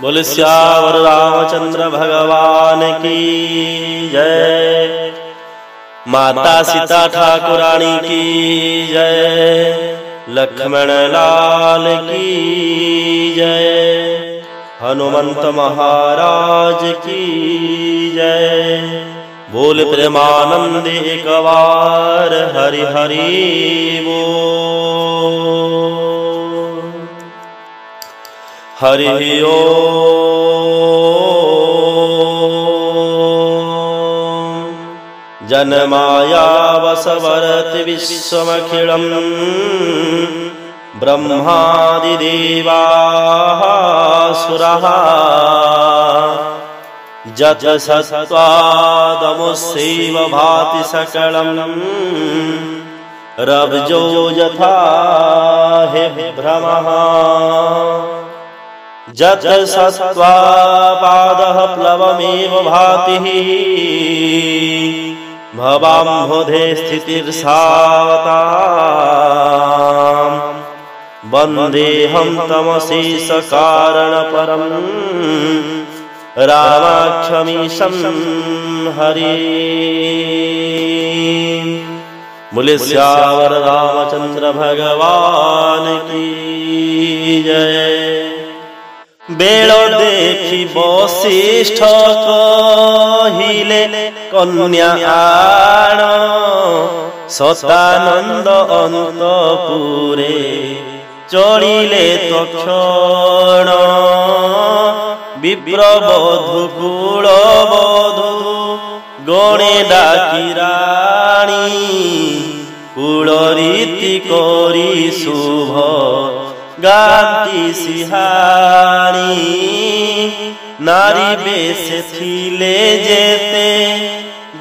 बोले श्यावर रामचंद्र भगवान की जय। माता सीता ठाकुरानी की जय। लक्ष्मण लाल की जय। हनुमंत महाराज की जय। बोल प्रेमानंद एक बार हरि हरि बोल। हरि ओम। जनमाया वसवरत विश्वमखिलम् ब्रह्मादिदेवाः सुराः जत सत्त्वादमुस्सैव भाति सकलम् रवजो यथा हि भ्रमः जत सत्त्वापादः प्लवमेव भाति भवाम्भोधे स्थितिर्सावताम् वन्देऽहं तमशेषकारणपरम् रामाक्षमीशं हरि। बोले श्यावर रामचंद्र भगवान की जय। बेल देखी वशिष्ठ कहिले कन्या आण सतानंद अंतपुरे चलिले तक्षण विप्रबधू कुलबधू गणे डाकी राणी कुल रीति करी शुभ गाती सिहानी नारी बेश थिले जेते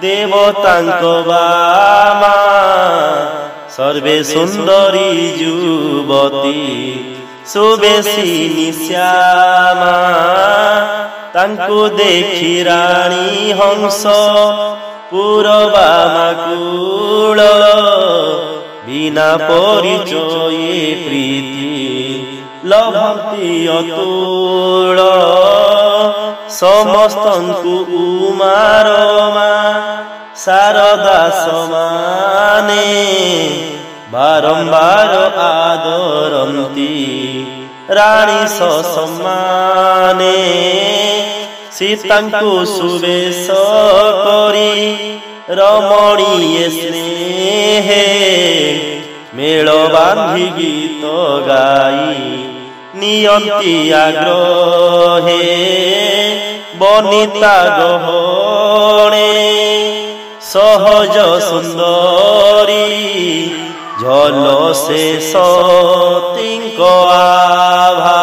देवतांक बामा सर्वे सुंदरी युवती सुबेशिनी श्यामा तांकु देखी रानी हंस पूरबामा कूल बिना परिचये प्रीति लभती अतुल समस्तंकु उमार मां शारदा समाने बारंबार आदरंती रानी ससम्माने सीतांकु सुवेश करी रमणीय स्नेहे मेल बांधी गीत गाई नियंती आग्रहे बनिता गहणे सहज सुंदरी झल से सतींक आभा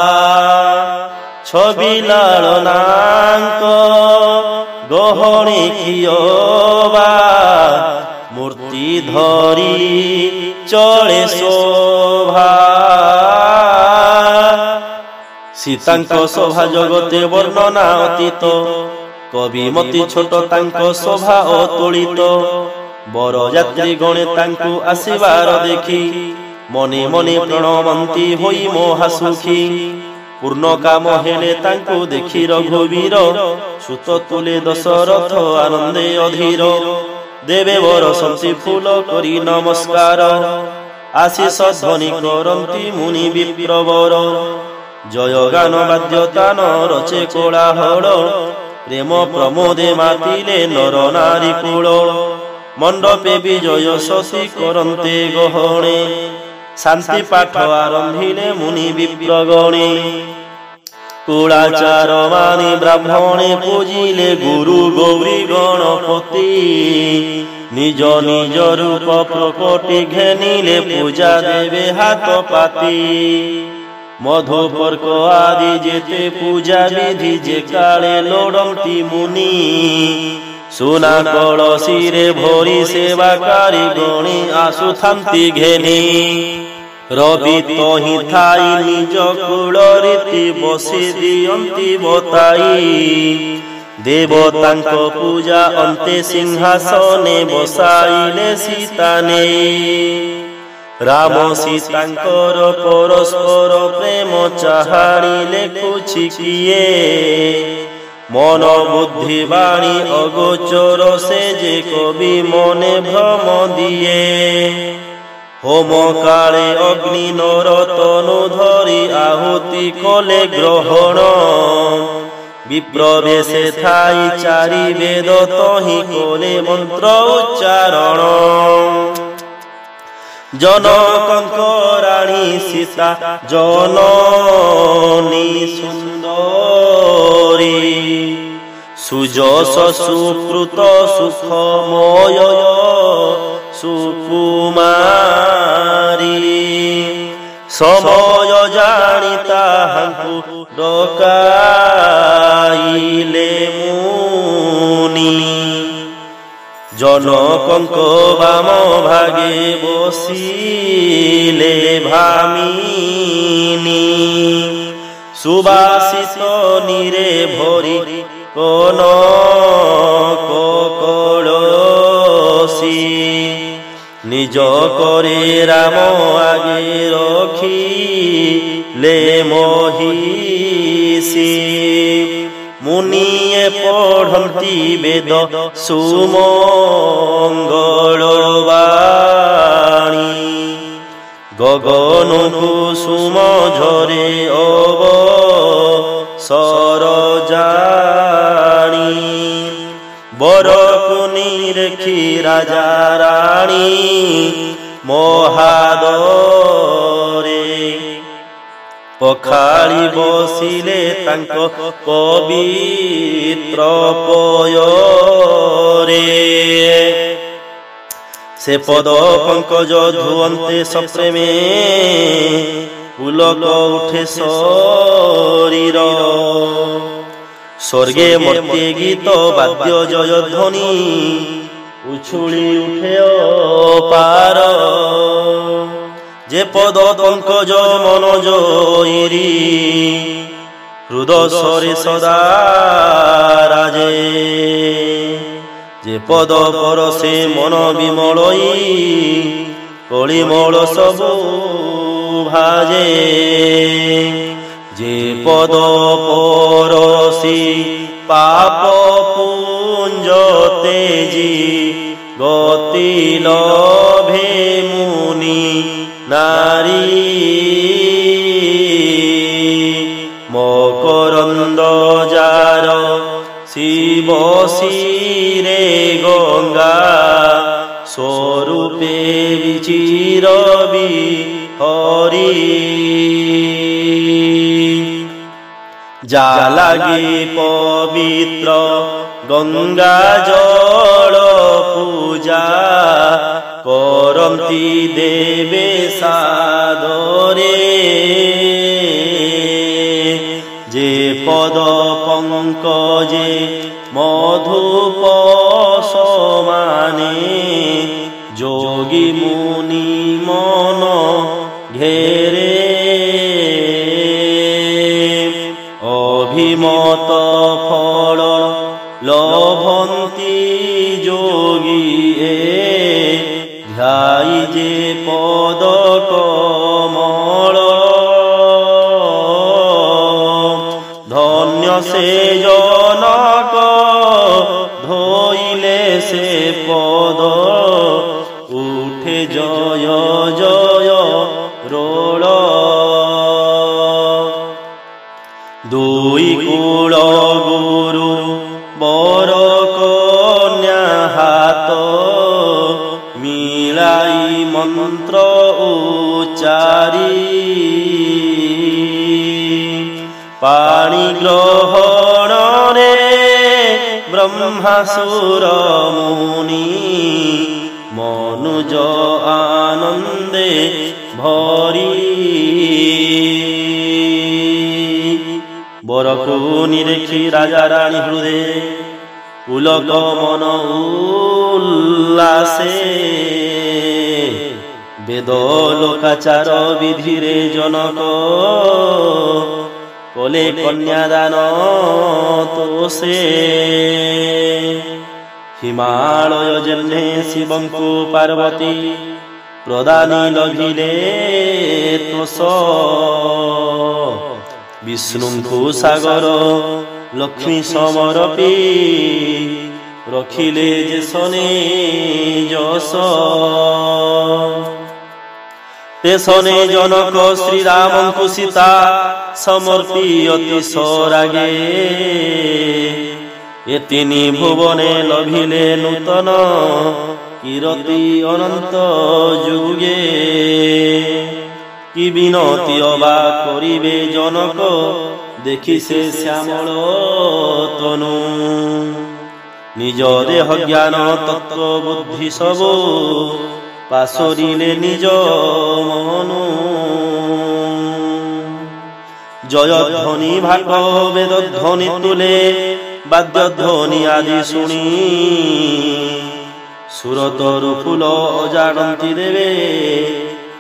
छवि लालनांक गहणे कियबा मूर्ति धरी चले शोभा। सीतांक शोभा जगते वर्णना अतीत कविमती छोट तांक शोभा अतुलित बरयात्री गणे तांकु आसिबार देखी मने मने प्रणमंती होई महासुखी पूर्ण काम हेले तांकु देखी रघुवीर सुत तुले दशरथ आनंदे अधीर देवे बरसंती फूल करी नमस्कार आशीष ध्वनि करंती मुनि विप्रवर जय गान बाद्यतान रचे कोलाहल प्रेम प्रमोदे मातिले नर नारी कूल मंडपे विजय सती करंते गहणे शांति पाठ आरंभिले मुनि विप्रगणे कुलाचार मानि ब्राह्मणे पूजिले गुरु गौरी गणपति निज निज रूप प्रकटि घेनिले पूजा देवे हाथ पाती मधुपर्क आदि जेते पूजा विधि जे काले लोड़ंती मुनि सुना कलसीरे भरी सेवाकारी गणी आसुथांती घेनी रवि तहि थाई निज कुल रीति बसी दियंती बताई देवतांक पूजा अंते सिंहासने बसाइले सीताने ରାମ ସୀତାଙ୍କର ପରସ୍ପର ପ୍ରେମ ଚାହାଣି ଲେଖୁଛି କିଏ? ମନ ବୁଦ୍ଧି ବାଣୀ ଅଗୋଚର ସେ ଯେ କବି ମନେ ଭ୍ରମ ଦିଏ। ହୋମ କାଳେ ଅଗ୍ନି ନରତନୁ ଧରି ଆହୁତି କଲେ ଗ୍ରହଣ। ବିପ୍ରବେଶେ ଥାଇ ଚାରି ବେଦ ତହିଁ କଲେ ମନ୍ତ୍ର ଉଚ୍ଚାରଣ। ଜନକଙ୍କ ରାଣୀ ସୀତା ଜନନୀ ସୁନ୍ଦରୀ। ସୁଯଶ ସୁକୃତ ସୁଖମୟ ସୁକୁମାରୀ। ସମୟ ଜାଣି ତାହାଙ୍କୁ ଡକାଇଲେ ମୁନି। ଜନକଙ୍କ ବାମ ଭାଗେ ବସିଲେ ଭାମିନୀ। ସୁବାସିତ ନିରେ ଭରି କନକ କଳସୀ। ନିଜ করে রাম আগে রখিলে মহিষী। মুনিয়ে পঢ়ন্তি বেদ সুমঙ্গলবাণী। গগন কুসুম ঝরে অবসরজাণী। বরকুনি রেখি রাজা রাণী মহাদরে। পখাଳି বসিলে তাঙ্ক পবিত্র পୟରେ। সে পদ পঙ্কজ ধুয়ন্তে সপ্রেমে। পুলক উঠে শরীর। স্বর্গে মর্তে গীত বাদ্য জয়ধ্বনি। উছুলি উঠে অপার। যে পদ পঙ্কজ মনোজয়িনী। হৃদস্বরে সদা রাজে। যে পদ পরশে মন বিমলই। কলিমল সবু ভাজে। যে পদ পরশি পাপ পুঞ্জ তেজি। গতি লভে মুনি নারী। মকরন্দ যার শিব শিরে গঙ্গা। স্বরূপে বিচির বিহরি। যা লাগি পবিত্র গঙ্গা জল পূজা। করন্তি দেবে সাদরে। যে পদ পঙ্কজে মধুপ সমানে। যোগী মুনি মন ঘেরে। অভিমত ফল লভন্তি যোগীয়ে। ধ্যায়ী যে পদ কমল। ধন্য সে জনক ধইলে সে পদ। উঠে জয় জয় রোল। দুই কূল গুরু বর কন্যা হাত। মিলাই মন্ত্র উচ্চারি। পাণি গ্রহণরে ব্রহ্মাসুর মুনি। মনুজ আনন্দে ভরি। বরকুনি দেখি রাজা রানী হৃদে। পুলক মন উল্লাসে। বেদ লোকাচার বিধিরে জনক। কলে কন্যাদান তোষে। হিমালয় জেনে শিবঙ্কু পার্বতী। प्रदानी लभिले तोष विष्णुଙ୍କୁ सागर लक्ष्मी समरपी रखिले जे सने जस ते सने जनक श्री रामଙ୍କୁ सीता समर्पी अति सरागे ए तिनि भुवने लभिले नूतन कीरति अनंत जुगे कि विनती अबा करिबे जनक देखि से श्यामल तनु निज देह ज्ञान तत्व बुद्धि सबु पासरिले निज मनु जय ध्वनि भाग वेद ध्वनि तुले वाद्य ध्वनि आदि शुणी सुरतर फूल अजाणती देवे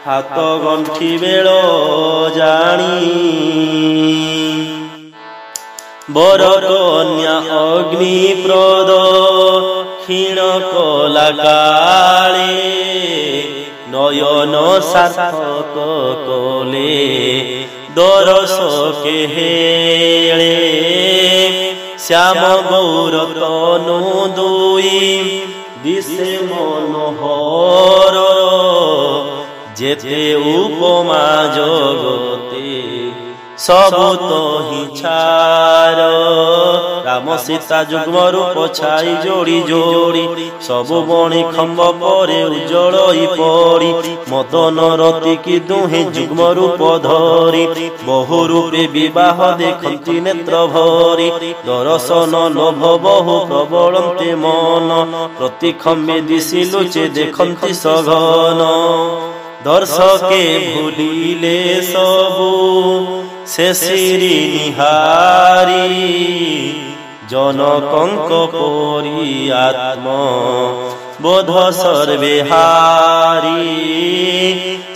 हाथ गंठी बेल जानी बर कन्या अग्नि प्रद क्षीण कला काले नयन सार्थक कले दरस केहेळे श्याम गौर तनु दुई दिशे मनोहर जेते उपमा जगते सबु तो ही छार राम सीता जुग्म रूप छाई जोड़ी जोड़ी सबु बणी खम्ब परे उज्जवल पड़ी मदन रति की दुहे जुग्म रूप धरी बहु रूपे विवाह देखती नेत्र भरी दर्शन लोभ बहु प्रबलंते मन प्रति खम्बे दिशि लुचे देखती सघन दर्शके भूलिले सबु से श्री निहारी जनकंक परी आत्म बोध सर्वे हारी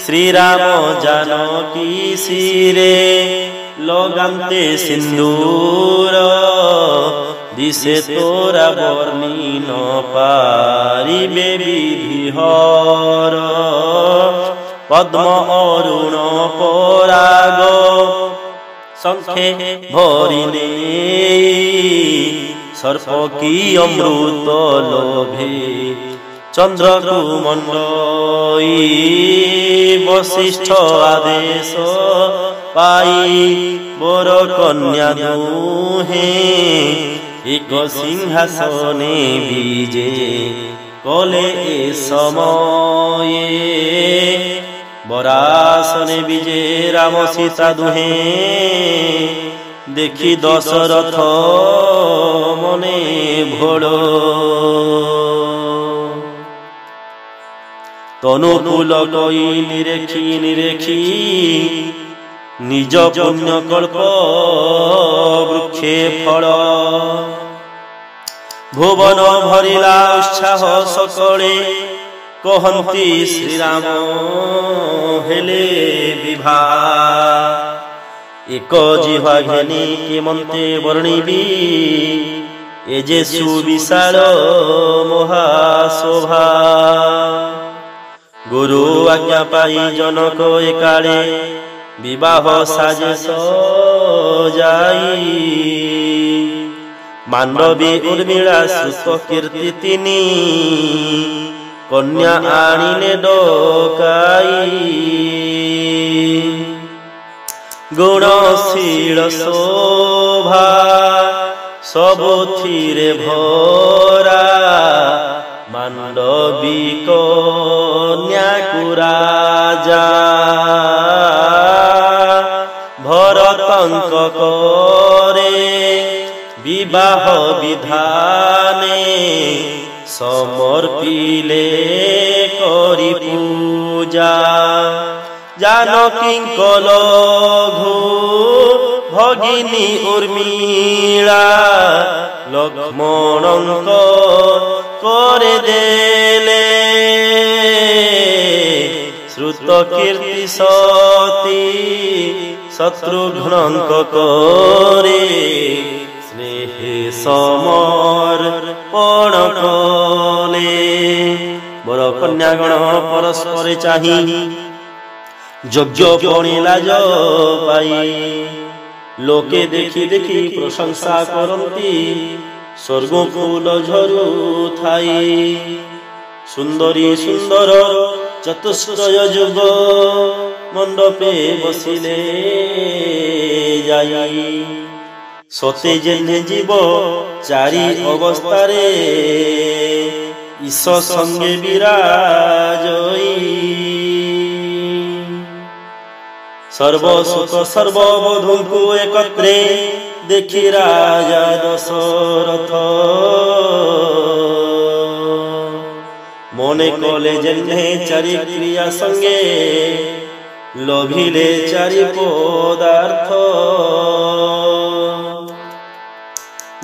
श्री राम जानकी सिरे लगान्ते सिंदूर दिशे तोरा वर्णी न पारिबे विधिहर पद्म अरुण पराग संखे भरिने सर्प की अमृत लोभे चंद्र कुमंडई वशिष्ठ आदेश पाई बर कन्या दुहे एक सिंहासने बीजे कले ए समये बरासने विजे राम सीता दुहे देखी दशरथ मने भोड़ तनु फूल कई निरेखी निरेखी निज पुण्य कल्प वृक्षे फल भुवन भरिला उत्साह सकले कहती श्रीराम हेले विभा एक जिह्वा घेनी केमंते वर्णिबी ए जे सुविशाल महाशोभा गुरु आज्ञा पाई जनक एकाले विवाह साजे सजाई मांडवी उर्मिला सुत कीर्ति तिनी कन्या आनिले डकाई गुणशील शोभा सबुथिरे भरा मांडवी कन्या कुराजा भरतंक करे विवाह विधाने समर्पिले करी पूजा जानकी लघु भगिनी उर्मिला लक्ष्मणंक करे देले श्रुत कीर्ति सती शत्रुघ्नंक करे स्नेह समर्पण कले बर कन्यागण परस्पर ଦର୍ଶନରେ ଚାହିଁ ଯଜ୍ଞ ପଣି ଲାଜ ପାଇ ଲୋକେ ଦେଖି ଦେଖି ପ୍ରଶଂସା କରନ୍ତି ସ୍ୱର୍ଗ ଫୁଲ ଝରୁଥାଇ ସୁନ୍ଦରୀ ସୁନ୍ଦର ଚତୁଷ୍ଟ୍ରୟ ଯୁଗ ମଣ୍ଡପେ ବସିଲେ ଯାଇ ସତେ ଯେନେ ଯିବ ଚାରି ଅବସ୍ଥାରେ ଈଶ ସଙ୍ଗେ ବିରାଜଇ ସର୍ବସୁଖ ସର୍ବବଧୂଙ୍କୁ ଏକତ୍ରେ ଦେଖି ରାଜା ଦଶରଥ মনে কলে জেনে চারি ক্রিয়া সঙ্গে লোভিলে চারি পদার্থ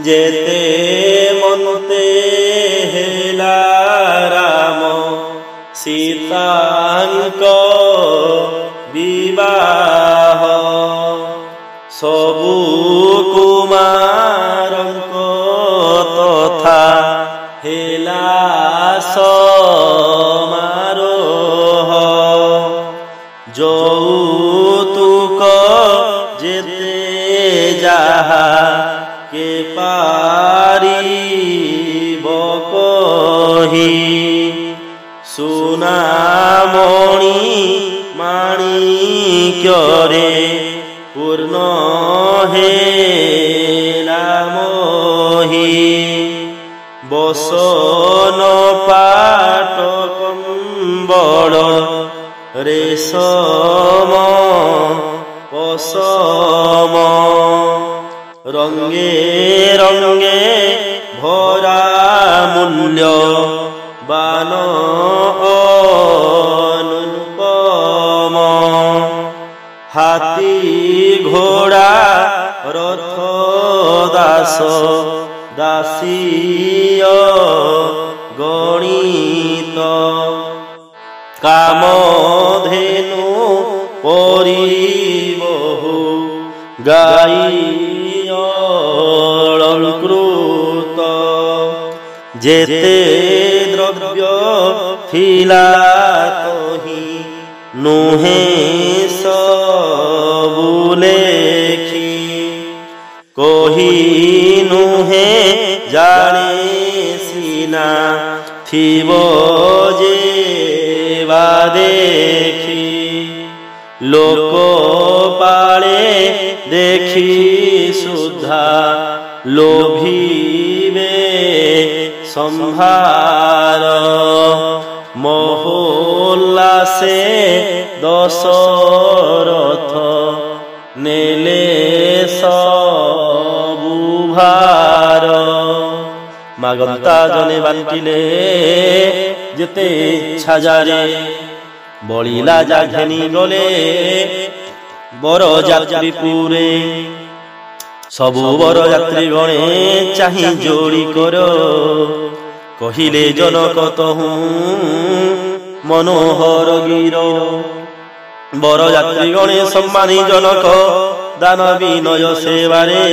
যেতে মনতে হেলা রাম সীতাঙ্ক বিবাহ সবু কুমারঙ্ক তথা হেলা সমারোহ যৌতুক যেতে যাহা কে পারিব কহি সুনামণি মাণিক্যরে পূর্ণ হেলা মোহি বসন পাট কম্বল রেশম পশম রঙে রঙে ভরা মূল্য বান অনুপম হাতি ঘোড়া রথ দাস দাসীয় গণিত কামধেনু পরিবহু গাই অলঙ্কৃত যেতে দ্রব্য থিলা কহি নুহে সবু লেখি কহি নুহে জানে সিনা থিব যে বা দেখি লোক পালে দেখি সুদ্ধা লোভিবে সম্ভার মহোল্লাসে দশরথ নেলে সবু ভার মাগন্তা জনে বান্টিলে যেতে ছাজারে বলিলা যা ঘেনি গলে বড় যাত্রী পুরে সবু বড় যাত্রী গণে চাহি যোড়ি কর কহিলে জনক তহু মনোহর গির বড় যাত্রী গণে সম্মানী জনক দান বিনয় সেবারে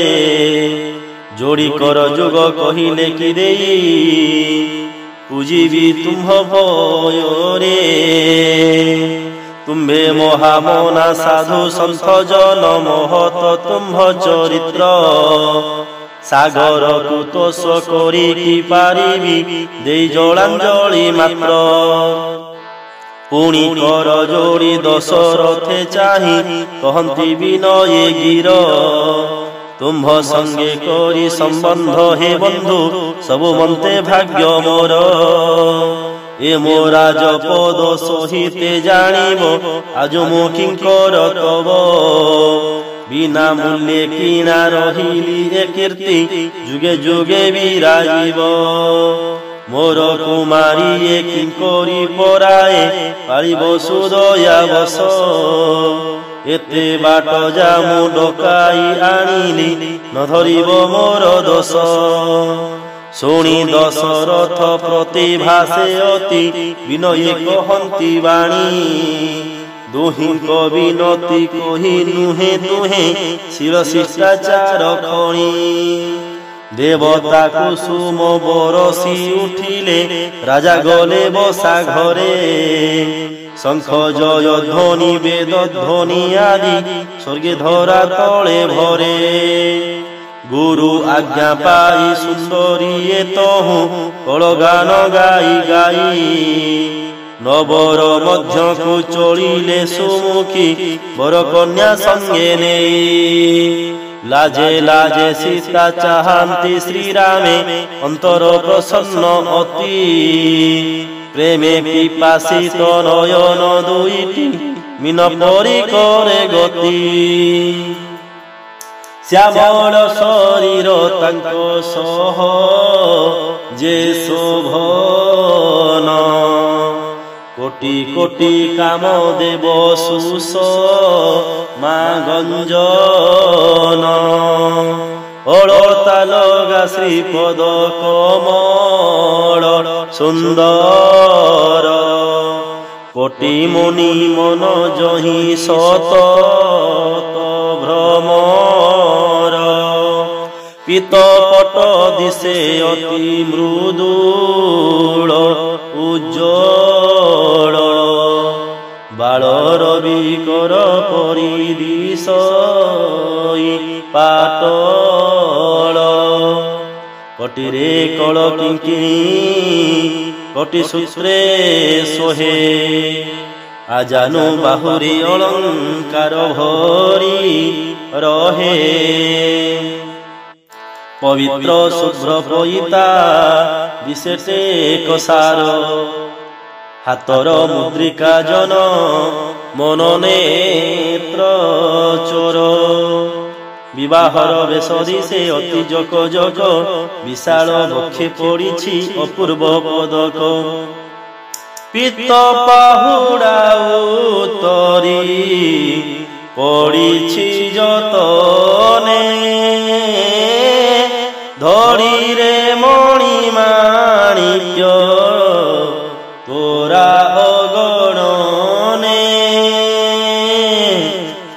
যোড়ি কর যুগ কহিলে কি দেই পুজিবি তুম্ভ ভয়রে তুম্ভে মহামনা সাধু সন্থ জন মহত তুম্ভ চরিত্র সাগর কুতোষ করি কি পারিবি দেই জলাঞ্জলি মাত্র পুଣି কর যোড়ি দশরথে চাহি কহନ୍ତି বিনয়ে গির তুম্ভ সঙ্গে করি সম্বন্ধ হে বন্ধু সবু মন্তে ভাগ্য মোর এ মোরা জপদ সহিতে জানিব আজ মো কিঙ্কর তব বিনা মূল্যে কিনা রহিলি এ কীর্তি যুগে যুগে বিরাজিব মোর কুমারী এ কিঙ্করি পরায়ে পারিব সুদয়া বস এতে বাট যামু ডকাই আনিলি ন ধরিব মোর দোষ শুনি দশরথ প্রতিভাসে অতি বিনয়ে কহନ୍ତି বাণী দুহিঙ্ক বিনতি কহি নুহে দুহে শির শিষ্টাচার খনি দেবতা কুসুম বরসি উঠিলে রাজা গলে বসা ঘরে শঙ্খ জয় ধ্বনি বেদ ধ্বনি আদি স্বর্গে ধরা তলে ভরে গুরু আজ্ঞা পাই সুন্দরী তহু কলগান গাই গাই নবর মধ্যকু চলিলে সুমুখী বর কন্যা সঙ্গে নেই লাজে লাজে সীতা চাহান্তি শ্রীরামে অন্তর প্রসন্ন অতি প্রেমে পিপাসিত নয়ন দুইটি মিনপরি করে গতি শ্যামল শরীর তাঙ্ক সহ যে শোভন কোটি কোটি কাম দেব সুস মা গঞ্জন অলতা লগা শ্রীপদ কমল সুন্দর কোটি মনি মন জহি সত ভ্রমর পিতপট দিশে অতি মৃদুল উজ্জ্বল বাল রবি কর পরিদিশ পাটল কটিরে কল কিঙ্কিণী কটি সূত্রে সোহে আজানু বাহুরি অলঙ্কার ভরি রহে পবিত্র শুভ্র পয়িতা দিশেতে কসার হাতর মুদ্রিকা জন মন নেত্র চোর বিবাহর বেশ দিশে অতি জক জক বিশাল বক্ষে পড়িছি অপূর্ব পদক পিত্ত পাহুড়া উতরি পড়িছি যতনে ধরিরে মণি মাণিক্য তোরা অগণনে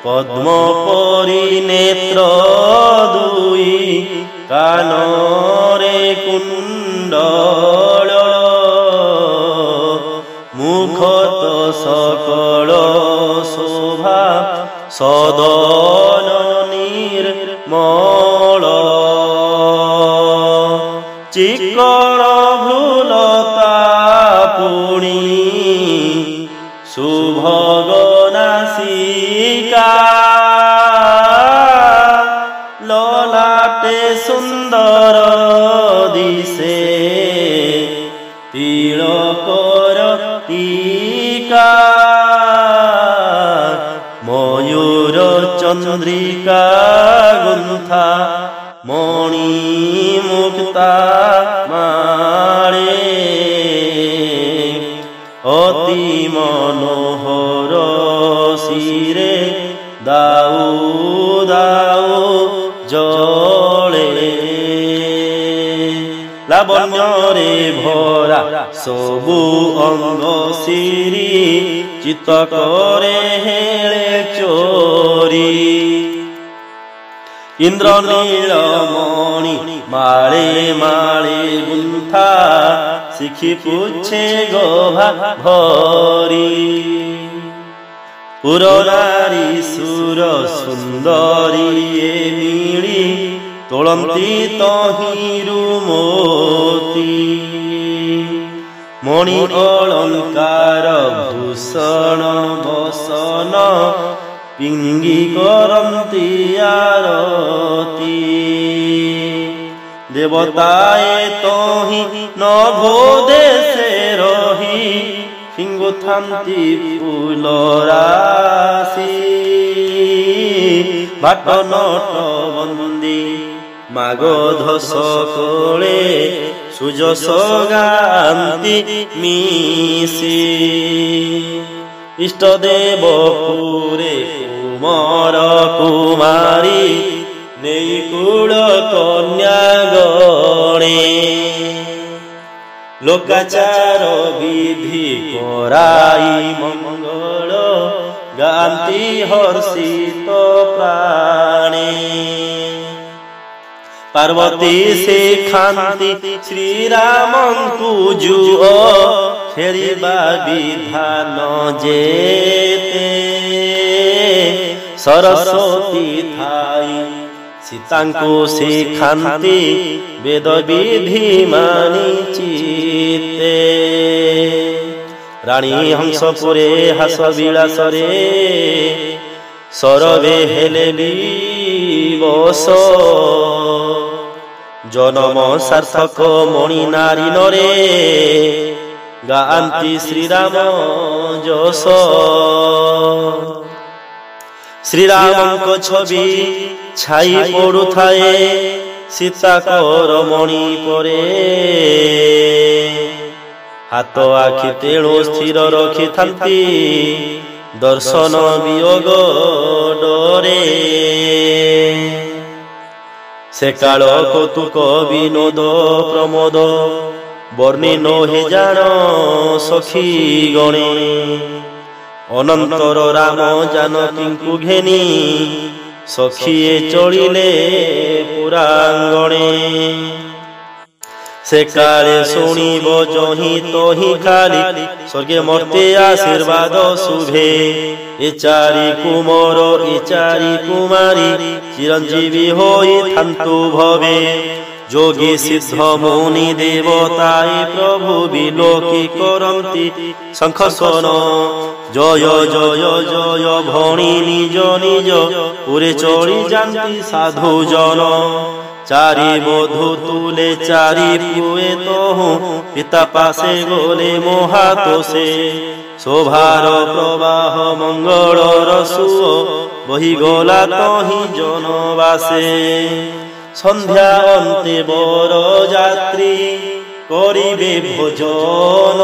পদ্ম পরিনেত্র দুই কানরে কুণ্ডল মুখত সকল শোভা সদন নির্মল চিকণ ভ্রূলতা পুণি শুভগনাসিকা ললাটে সুন্দর দিশে তিলকর টিকা ময়ূর চন্দ্রিকা গুন্থা মণি মুক্তা মারে অতি মনোহর শিরে দাউ দাউ জলে লাবণ্যরে ভরা সবু অঙ্গ শিরি চিত্ত করে হেলে চোরি ইন্দ্র নীলমণি মালে মালে গুন্থা শিখি পুচ্ছে গোভা ভরি পুর নারী সুর সুন্দরী মিলি তোলন্তি তহিরু মোতি মণি অলঙ্কার ভূষণ বসন পিঙ্গি করন্তি আরতি দেবতায়ে তহি নভো দেশে রহি সিংগুথান্তি ফুল রাশি ভাট নট বন্দি মাগধ সকলে সুযশ গান্তি মিশি ইষ্টদেব পুরে কুমার কুমারী নেই কুল কন্যা গণে লোকাচার বিধি করাই মঙ্গল গান্তি হর্ষিত প্রাণে পার্বতী শিখান্তি শ্রীরামঙ্কু জুও ଫେରିବା ବିଧାନ ଯେତେ ସରସ୍ୱତୀ ଥାଇ ସୀତାଙ୍କୁ ଶିଖାନ୍ତି ବେଦ ବିଧି ମାନି ଚିତେ। ରାଣୀ ହଂସପୁରେ ହାସ ବିଳାସରେ ସରବେ ହେଲେ ବିବଶ ଜନମ ସାର୍ଥକ ମଣି ନାରୀ ନରେ ଗାଆନ୍ତି ଶ୍ରୀରାମ ଯଶ। ଶ୍ରୀରାମଙ୍କ ଛବି ଛାଇ ପଡୁଥାଏ ସୀତାକର ମଣି ପରେ ହାତ ଆଖି ତେଣୁ ସ୍ଥିର ରଖିଥାନ୍ତି ଦର୍ଶନ ବିୟୋଗ ଡରେ। ସେ କାଳ କୌତୁକ ବିନୋଦ ପ୍ରମୋଦ ବର୍ଣ୍ଣିନ ହେ ଜାଣ ସଖୀ ଗଣେ ଅନନ୍ତର ରାମ ଜାନକୀଙ୍କୁ ଘେନି ସଖୀଏ ଚଳିଲେ ପୁରାଙ୍ଗଣେ। ସେ କାଳେ ଶୁଣିବ ଯହିଁ ତହିଁ ଖାଲି ସ୍ୱର୍ଗେ ମର୍ତ୍ତେ ଆଶୀର୍ବାଦ ଶୁଭେ। ଏ ଚାରି କୁମର ଏ ଚାରି କୁମାରୀ ଚିରଞ୍ଜୀବୀ ହୋଇଥାନ୍ତୁ ଭବେ। ଯୋଗୀ ସିଦ୍ଧ ମୁନି ଦେବତାଏ ପ୍ରଭୁ ବିଲୋକି କରନ୍ତି ଶଙ୍ଖସ୍ୱନ। ଜୟ ଜୟ ଜୟ ଭଣୀ ନିଜ ନିଜ ପୁରେ ଚଳି ଯାନ୍ତି ସାଧୁ ଜନ। ଚାରି ବଧୂ ତୁଲେ ଚାରି ପୁଏ ତହୁଁ ପିତା ପାଶେ ଗଲେ ମହାତୋଷେ। ଶୋଭାର ପ୍ରବାହ ମଙ୍ଗଳର ସୁଅ ବହିଗଲା ତହିଁ ଜନବାସେ। ସନ୍ଧ୍ୟା ଅନ୍ତେ ବର ଯାତ୍ରୀ କରିବେ ଭୋଜନ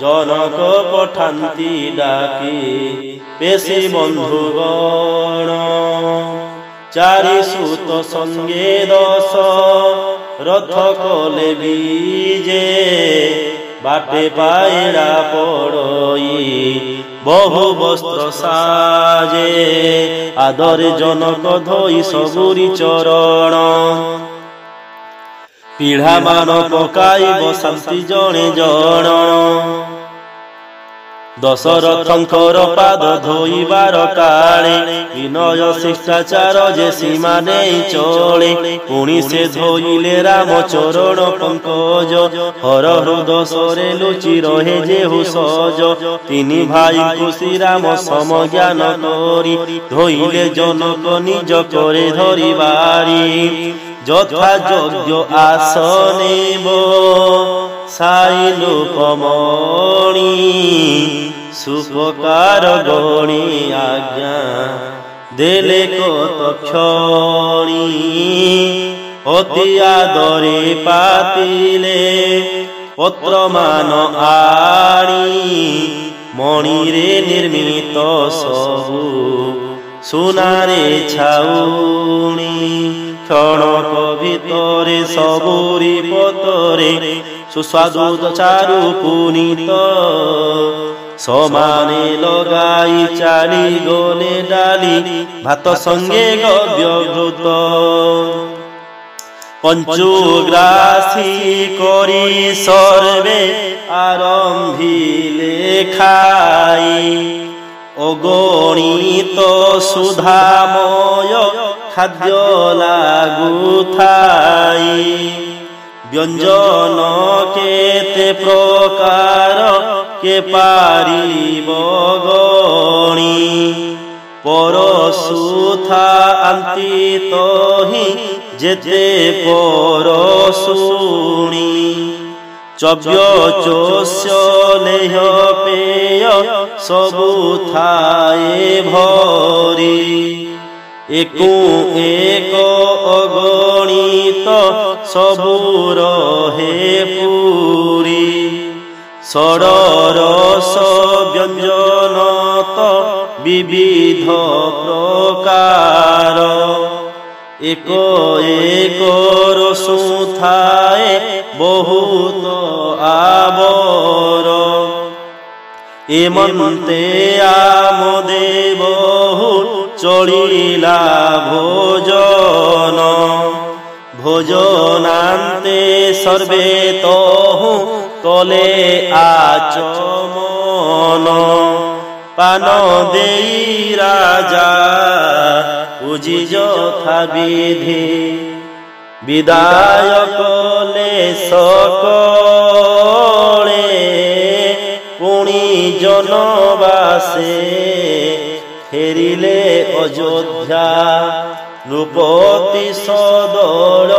ଜନକ ପଠାନ୍ତି ଡାକି ବେଶୀ ବନ୍ଧୁଗଣ। ଚାରି ସୁତ ସଙ୍ଗେ 10 ରଥ କଲେ ବିଜେ ବାଟେ ପାଇଲା ପଡ଼ଇ ବହୁ ବସ୍ତ୍ର ସାଜେ। ଆଦରେ ଜନକ ଧୋଇ ସବୁରି ଚରଣ ପିଢ଼ା ମାନ ପକାଇ ବସାନ୍ତି ଜଣେ ଜଣ। ଦଶରଥଙ୍କର ପାଦ ଧୋଇବାର କାଳେ ବିନୟ ଶିଷ୍ଟାଚାର ଯେ ସୀମା ନେଇ ଚଳେ। ପୁଣି ସେ ଧୋଇଲେ ରାମ ଚରଣ ପଙ୍କଜ ହର ହୃଦୟରେ ଲୁଚି ରହେ ଯେହୁ ସଜ। ତିନି ଭାଇଙ୍କୁ ଶ୍ରୀରାମ ସମଜ୍ଞାନ କରି ଧୋଇଲେ ଜନକ ନିଜ করে ଧରିବାରି। যথা যজ্ঞ আসনে বসাইলু কমণি সুপকার গণি আজ্ঞা দেলে কত ক্ষণি। অতি আদরে পাতিলে পত্রমান আনি মণিরে নির্মিত সবু সুনারে ছাউনি। ক্ষণক ভিতরে সবুরি পতরে সুস্বাদু চারু পুনিত সমানে লগাই চালি গলে ডালি ভাত সঙ্গে গব্যঘৃত। পঞ্চগ্রাসী করি সর্বে আরম্ভিলে খাই অগণিত সুধাময় খাদ্য লাগুথাই। ব্যঞ্জন কেতে প্রকার কে পারিব গণি পরশুথা আন্তি তহি যেতে পরশুনি। চব্য চোষ্য লেহ পেয় সবু থায়ে ভরি একু এক অগণিত সবু রহে পুরি। ষড়রস ব্যঞ্জনত বিবিধ প্রকার এক এক রসু থায়ে বহুত আবর। এমন্তে আমোদে বহু চলিলা ভোজন। ভোজনান্তে সর্বে তহু কলে আচমন পান দেই রাজা পুজি যথা বিধি বিদায় কলে সকলে পুনি জনবাসে ফেরিলে অযোধ্যা নৃপতি সদর